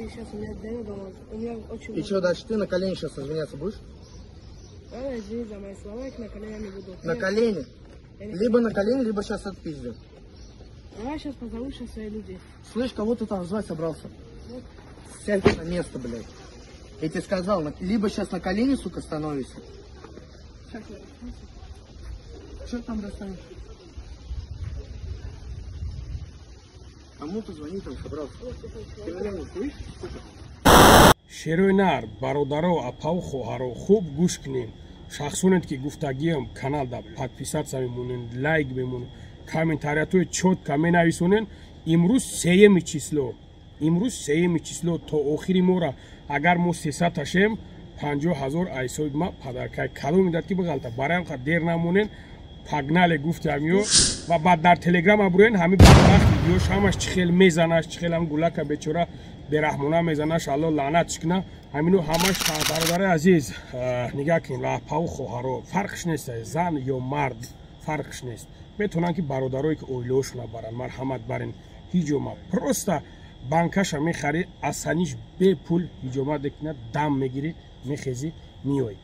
сейчас у меня день дома. У меня очень И что дальше? Ты на колени сейчас извиняться будешь? Извини за мои слова, их на колени я не буду. На колени? Либо на колени, либо сейчас отпиздим. Давай сейчас позову сейчас своих людей. Слышь, кого ты там звать собрался? Вот. Сядь на место, блядь. Я тебе сказал, либо сейчас на колени, сука, становишься. Сейчас я расстанусь. Что там достанешь? Кому ты звони там собрался? Ты меня не слышишь, сука? Шеройнар, бародаро, апау хоҳаро, хуб гӯш кунед. Шахсонет ки гуфтагиам канал да подписаться мемонен, лайк бемонен, комментариятои чотка менависонен. Имрӯз сеюми число то охири мора агар мо 300 ташем 50,000 айсоид ма падаркай кадо медад ки бғалта бараям қа дер намонен пагнале гуфтамиё ва баъд дар телеграма буроен ҳами бадбахт видеош ҳамаш чихел мезанаш чихелам гулака бечора бераҳмона мезанаш алло лаънатш кина ҳамино ҳамаш бародари азиз нигаҳ кунед лаҳпаву хоҳаро фарқш нест зан ё мард фарқш нест метавонанд ки бародарое ки оилаҳошона баранд марҳамат барен ҳиҷома просто банкаша мехари асаниш бепул ҳиҷома декина дам мегири мехези миёй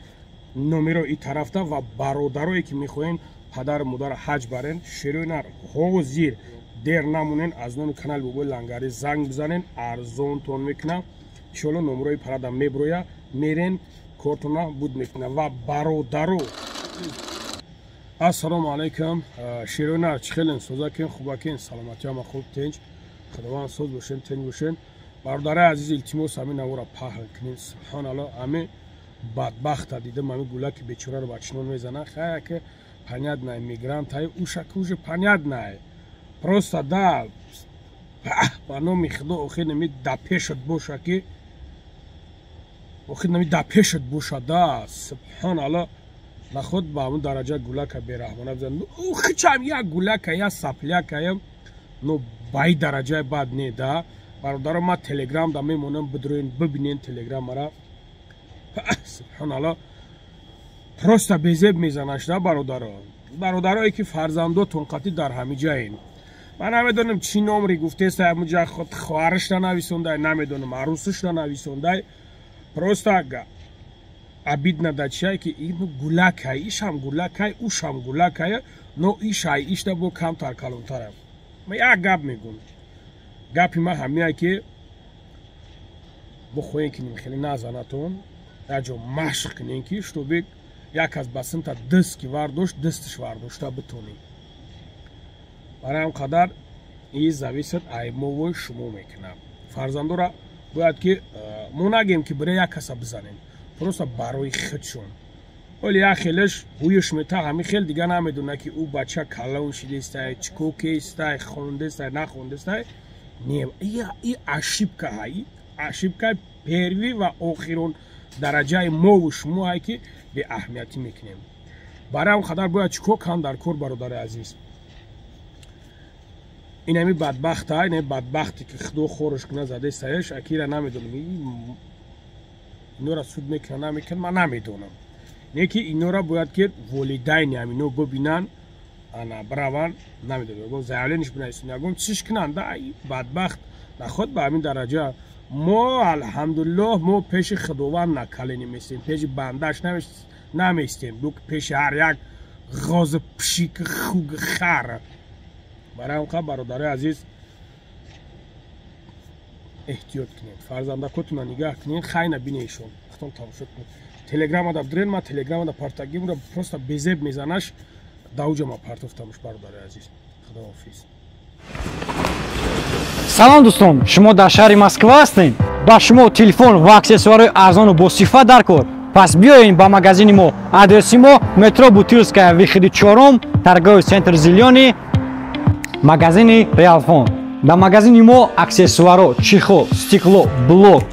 номеро и тарафта ва бародарое ки мехоҳен падару модара ҳаҷ барен шеройнар ҳозир дер намонен аз нони канали бобои лангари занг бизанен арзонтон мекунам иншоалло номерои парада меброя мерен кортона буд мекунам ва бародаро ассалому алайкум шеройнар чӣ хелен созакин хубакин саломатиама хуб тинҷ худованд соз бошен тинҷ бошен бародараи азиз илтимос ҳамин навора паҳл кунед субҳаналло ҳамин бадбахта дидам ҳамин гулаки бечораро ба чинон мезанад хаяке понятное мигрантай ушаки уже понятное просто да ба номи худо охир нами да пешат боша ки охир нами да пешат боша да субҳаналло наход ба ҳамун дараҷа гулака бераҳмона бизан хичам як гулака я саплякаям но ба ин дараҷаи бад не да бародаро ма телеграм да мемонам бидроен бибинен телеграмара субҳаналло просто безеб мезанаш да бародарое ки фарзандотон қати дар ҳамиҷаен ман намедонам чӣ номри гуфтеста ҳамуҷа хоҳарашда нависондай намедонам арӯсашда нависондай просто обид надачай ки ину гулакай ишам гулакай ушам гулакай но ишай ишда бо камтар калонтарам ма як гап мегум гапи ма ҳамия ки бохоҳем кинем хеле назанатон якҷо машқ кунем ки штобе як аз ба симта дист ки вардошт дисташ вардошта битонем барои ҳам қадар и зависит аймовои шумо мекунам фарзандора бояд ки мо нагем ки бире як каса бизанем просто барои худшон оли як хелаш ҳуюш мета ҳами хел дига намедона ки ӯ бача калон шидестай чикокестай хондестай нахондестай не и ошибка перви ва охирон дараҷаи мову шумо ҳай ки беаҳамиятӣ мекунем барои ҳам қадар бояд чикор кам дар кор бародари азиз инами бадбахта инами бадбахте ки худо хорш куна задестаеш акира намедонам инора суд мекуна намекун ман намедонам не ки инора бояд ки волидайни ҳамино бибинанд ана бираванд намедонам ягон заявлениш бинависанд ягон чиш кунанд бадбахт наход ба ҳамин дараҷа мо алҳамдулиллоҳ мо пеши худованд накалени местем пеши бандаш наместем дук пеши ҳар як ғози пишик хуги хар барои ҳам қа бародари азиз эҳтиёт кунед фарзандакотуна нигаҳ кунед хайна бинешон вақтон тамошо кунед телеграмада бдирен ма телеграмада партагимра просто безеб мезанаш давҷама партофтамуш бародари азиз худоҳофиз салом дӯстон шумо дар шаҳри москва ҳастед ба шумо телефон ва аксессуарҳои арзону босифат дар кор пас биёед ба магазини мо адреси мо метро бутилская выходи 4 торговый центр зелёный магазини реалфон дар магазини мо аксессуарҳо чихо стекло блок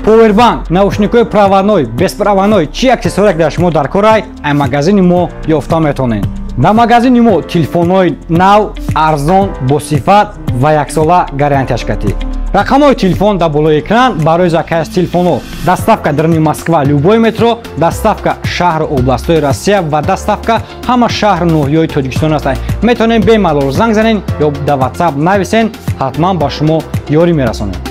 повербанк наушникҳои проводной беспроводной чӣ аксессуаре дар шумо дар корай ай магазини мо ёфта метавонед дар магазини мо телефонҳои нав арзон босифат ва яксола гарантияшкатӣ рақамҳои телефон дар болои экран барои закази телефонҳо доставка дар Москва любой метро доставка шаҳру областҳои Россия ва доставка ҳама шаҳру ноҳияҳои Тоҷикистон ҳастанд метавонед бемалол занг занед ё дар WhatsApp нависен ҳатман ба шумо ёрӣ мерасонем